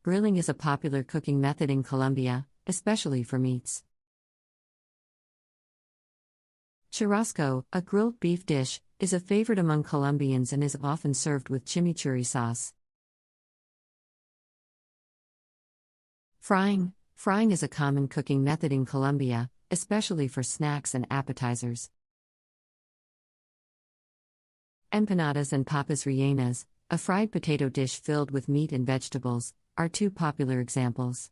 Grilling is a popular cooking method in Colombia, especially for meats. Churrasco, a grilled beef dish, is a favorite among Colombians and is often served with chimichurri sauce. Frying is a common cooking method in Colombia, especially for snacks and appetizers. Empanadas and papas rellenas, a fried potato dish filled with meat and vegetables, are two popular examples.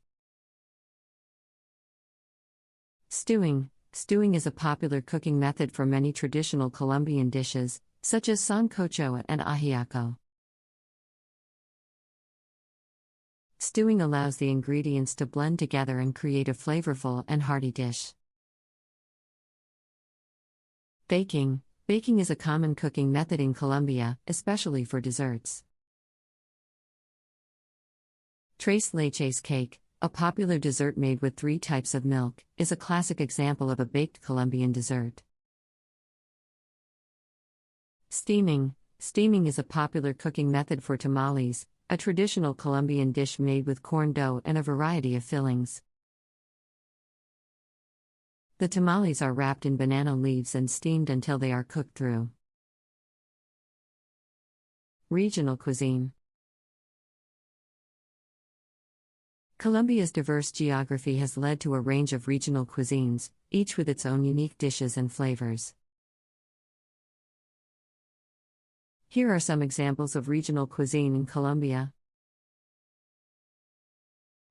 Stewing is a popular cooking method for many traditional Colombian dishes, such as sancocho and ajiaco. Stewing allows the ingredients to blend together and create a flavorful and hearty dish. Baking is a common cooking method in Colombia, especially for desserts. Tres leches cake, a popular dessert made with 3 types of milk, is a classic example of a baked Colombian dessert. Steaming is a popular cooking method for tamales, a traditional Colombian dish made with corn dough and a variety of fillings. The tamales are wrapped in banana leaves and steamed until they are cooked through. Regional cuisine. Colombia's diverse geography has led to a range of regional cuisines, each with its own unique dishes and flavors. Here are some examples of regional cuisine in Colombia.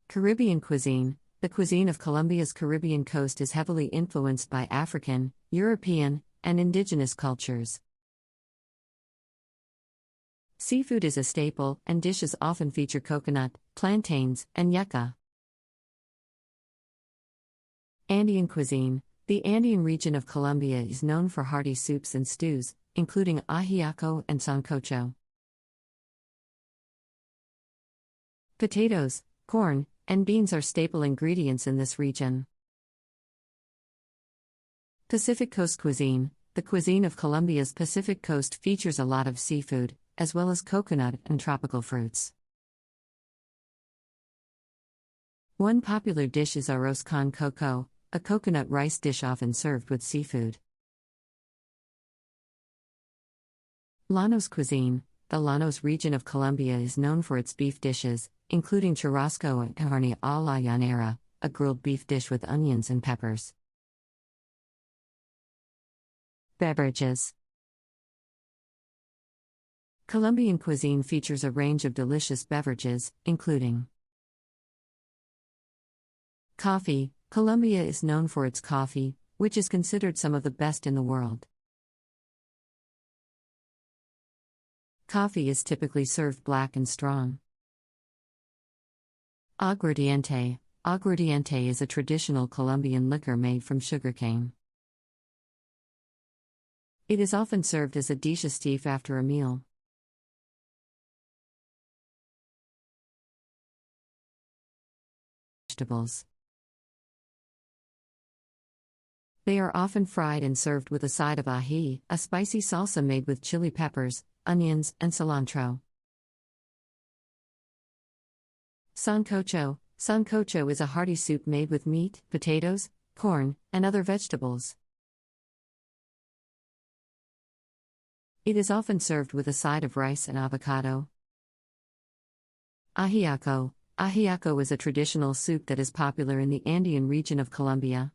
Caribbean cuisine. The cuisine of Colombia's Caribbean coast is heavily influenced by African, European, and indigenous cultures. Seafood is a staple, and dishes often feature coconut, plantains, and yuca. Andean cuisine. The Andean region of Colombia is known for hearty soups and stews, including ajiaco and sancocho. Potatoes, corn, and beans are staple ingredients in this region. Pacific Coast cuisine. The cuisine of Colombia's Pacific Coast features a lot of seafood, as well as coconut and tropical fruits. One popular dish is arroz con coco, a coconut rice dish often served with seafood. Llanos cuisine. The Llanos region of Colombia is known for its beef dishes, including churrasco and carne a la llanera, a grilled beef dish with onions and peppers. Beverages. Colombian cuisine features a range of delicious beverages, including coffee. Colombia is known for its coffee, which is considered some of the best in the world. Coffee is typically served black and strong. Aguardiente. Aguardiente is a traditional Colombian liquor made from sugarcane. It is often served as a digestif after a meal. Vegetables. They are often fried and served with a side of ají, a spicy salsa made with chili peppers, onions, and cilantro. Sancocho. Sancocho is a hearty soup made with meat, potatoes, corn, and other vegetables. It is often served with a side of rice and avocado. Ajiaco. Ajiaco is a traditional soup that is popular in the Andean region of Colombia.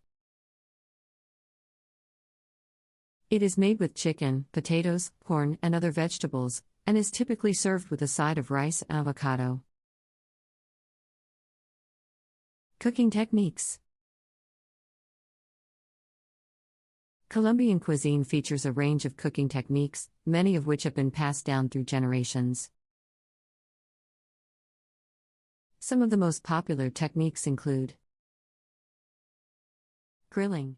It is made with chicken, potatoes, corn, and other vegetables, and is typically served with a side of rice and avocado. Cooking techniques. Colombian cuisine features a range of cooking techniques, many of which have been passed down through generations. Some of the most popular techniques include grilling.